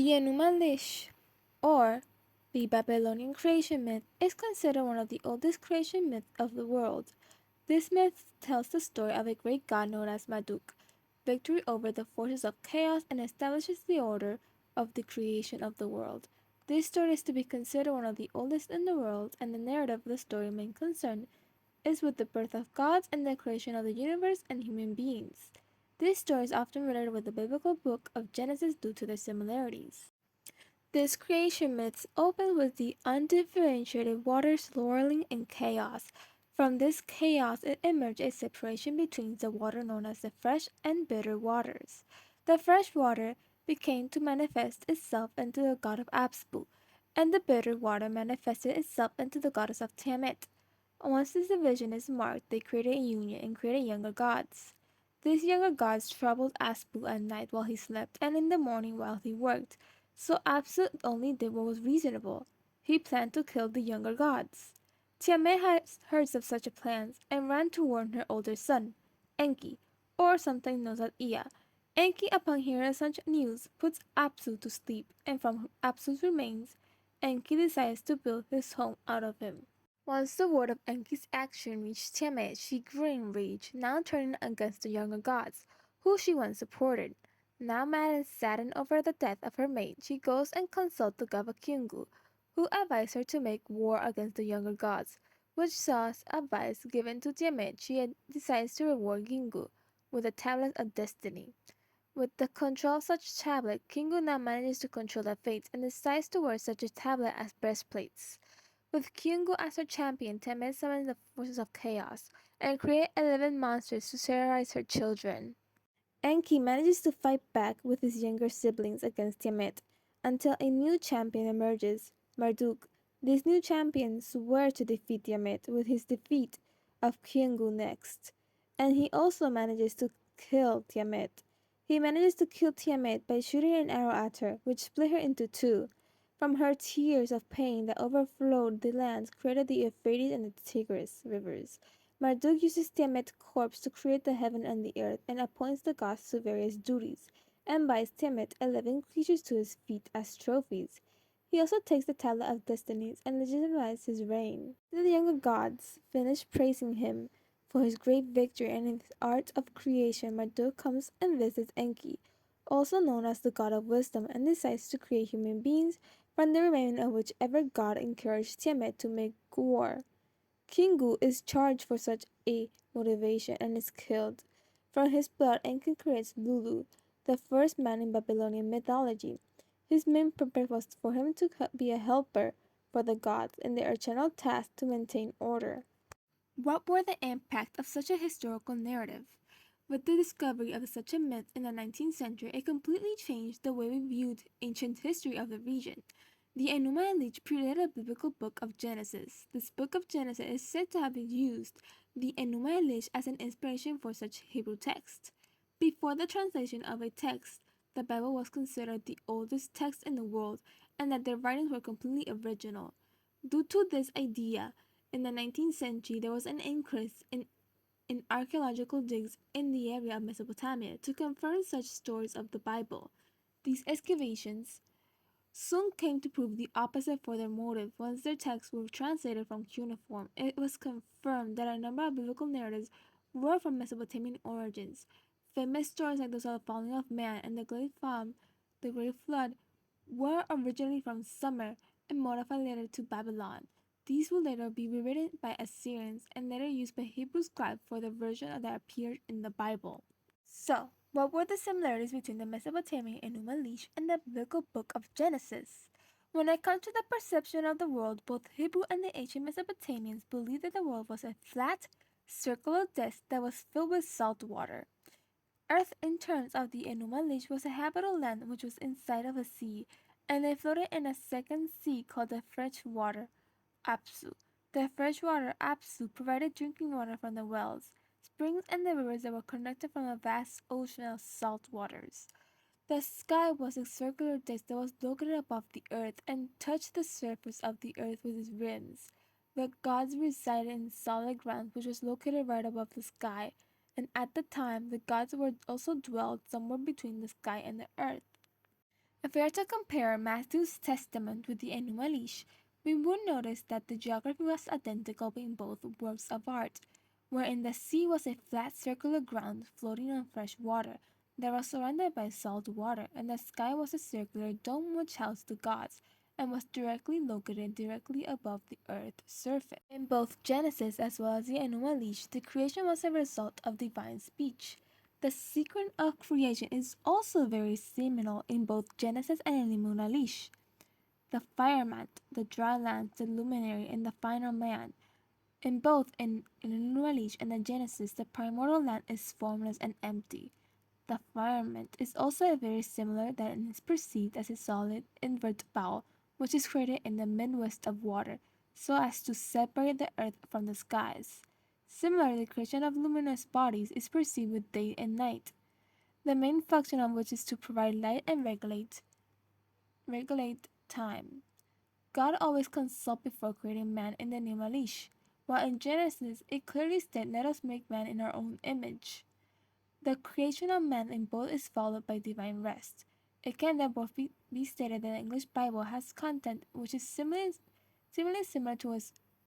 The Enuma Elish, or the Babylonian Creation Myth, is considered one of the oldest creation myths of the world. This myth tells the story of a great god known as Marduk, victory over the forces of chaos, and establishes the order of the creation of the world. This story is to be considered one of the oldest in the world, and the narrative of the story main concern is with the birth of gods and the creation of the universe and human beings. This story is often related with the biblical book of Genesis due to their similarities. This creation myth opens with the undifferentiated waters swirling in chaos. From this chaos, it emerged a separation between the water known as the fresh and bitter waters. The fresh water became to manifest itself into the god of Apsu, and the bitter water manifested itself into the goddess of Tiamat. Once this division is marked, they created a union and created younger gods. These younger gods troubled Apsu at night while he slept, and in the morning while he worked. So Apsu only did what was reasonable. He planned to kill the younger gods. Tiamat had heard of such plans and ran to warn her older son, Enki, or something known as Ea. Enki, upon hearing such news, puts Apsu to sleep, and from Apsu's remains, Enki decides to build his home out of him. Once the word of Enki's action reached Tiamat, she grew enraged, now turning against the younger gods, who she once supported. Now mad and saddened over the death of her mate, she goes and consults the god of Kingu, who advised her to make war against the younger gods. With such advice given to Tiamat, she decides to reward Kingu with a tablet of destiny. With the control of such tablet, Kingu now manages to control their fates and decides to wear such a tablet as breastplates. With Kyungu as her champion, Temet summons the forces of chaos and creates 11 monsters to terrorize her children. Enki manages to fight back with his younger siblings against Tiamat until a new champion emerges, Marduk. This new champion swears to defeat Tiamat with his defeat of Kyungu next, and he also manages to kill Tiamat. He manages to kill Tiamat by shooting an arrow at her, which split her into two. From her tears of pain that overflowed the lands created the Euphrates and the Tigris rivers. Marduk uses Tiamat's corpse to create the heaven and the earth and appoints the gods to various duties, and buys Tiamat 11 creatures to his feet as trophies. He also takes the Tablet of Destinies and legitimizes his reign. The younger gods finish praising him for his great victory and his art of creation. Marduk comes and visits Enki, also known as the god of wisdom, and decides to create human beings from the remains of whichever god encouraged Tiamat to make war. Kingu is charged for such a motivation and is killed. From his blood, Enki creates Lulu, the first man in Babylonian mythology. His main purpose was for him to be a helper for the gods in their eternal task to maintain order. What were the impact of such a historical narrative? With the discovery of such a myth in the 19th century, it completely changed the way we viewed ancient history of the region. The Enuma Elish predated the biblical book of Genesis. This book of Genesis is said to have used the Enuma Elish as an inspiration for such Hebrew text. Before the translation of a text, the Bible was considered the oldest text in the world and that their writings were completely original. Due to this idea, in the 19th century, there was an increase in archaeological digs in the area of Mesopotamia to confirm such stories of the Bible. These excavations soon came to prove the opposite for their motive. Once their texts were translated from cuneiform, it was confirmed that a number of biblical narratives were from Mesopotamian origins. Famous stories like those of the falling of man and the Great Flood, were originally from Sumer and modified later to Babylon. These would later be rewritten by Assyrians and later used by Hebrew scribes for the version that appeared in the Bible. So, what were the similarities between the Mesopotamian Enuma Elish and the biblical book of Genesis? When it comes to the perception of the world, both Hebrew and the ancient Mesopotamians believed that the world was a flat, circular disk that was filled with salt water. Earth, in terms of the Enuma Elish, was a habitable land which was inside of a sea, and they floated in a second sea called the freshwater Apsu. The freshwater Apsu provided drinking water from the wells, springs, and the rivers that were connected from a vast ocean of salt waters. The sky was a circular disk that was located above the earth and touched the surface of the earth with its rims. The gods resided in solid ground which was located right above the sky, and at the time the gods were also dwelled somewhere between the sky and the earth. If we are to compare Matthew's testament with the Enuma Elish, we would notice that the geography was identical in both works of art, wherein the sea was a flat circular ground floating on fresh water that was surrounded by salt water, and the sky was a circular dome which housed the gods and was located directly above the earth's surface. In both Genesis as well as the Enuma Elish, the creation was a result of divine speech. The secret of creation is also very seminal in both Genesis and Enuma Elish. The firmament, the dry land, the luminary, and the final man. In both in Enuma Elish and the Genesis, the primordial land is formless and empty. The firmament is also very similar that it is perceived as a solid inverted bowl which is created in the midwest of water, so as to separate the earth from the skies. Similarly, the creation of luminous bodies is perceived with day and night, the main function of which is to provide light and regulate time. God always consulted before creating man in the Enuma Elish, while in Genesis it clearly states, "Let us make man in our own image." The creation of man in both is followed by divine rest. It can therefore be stated that the English Bible has content which is similarly similar to its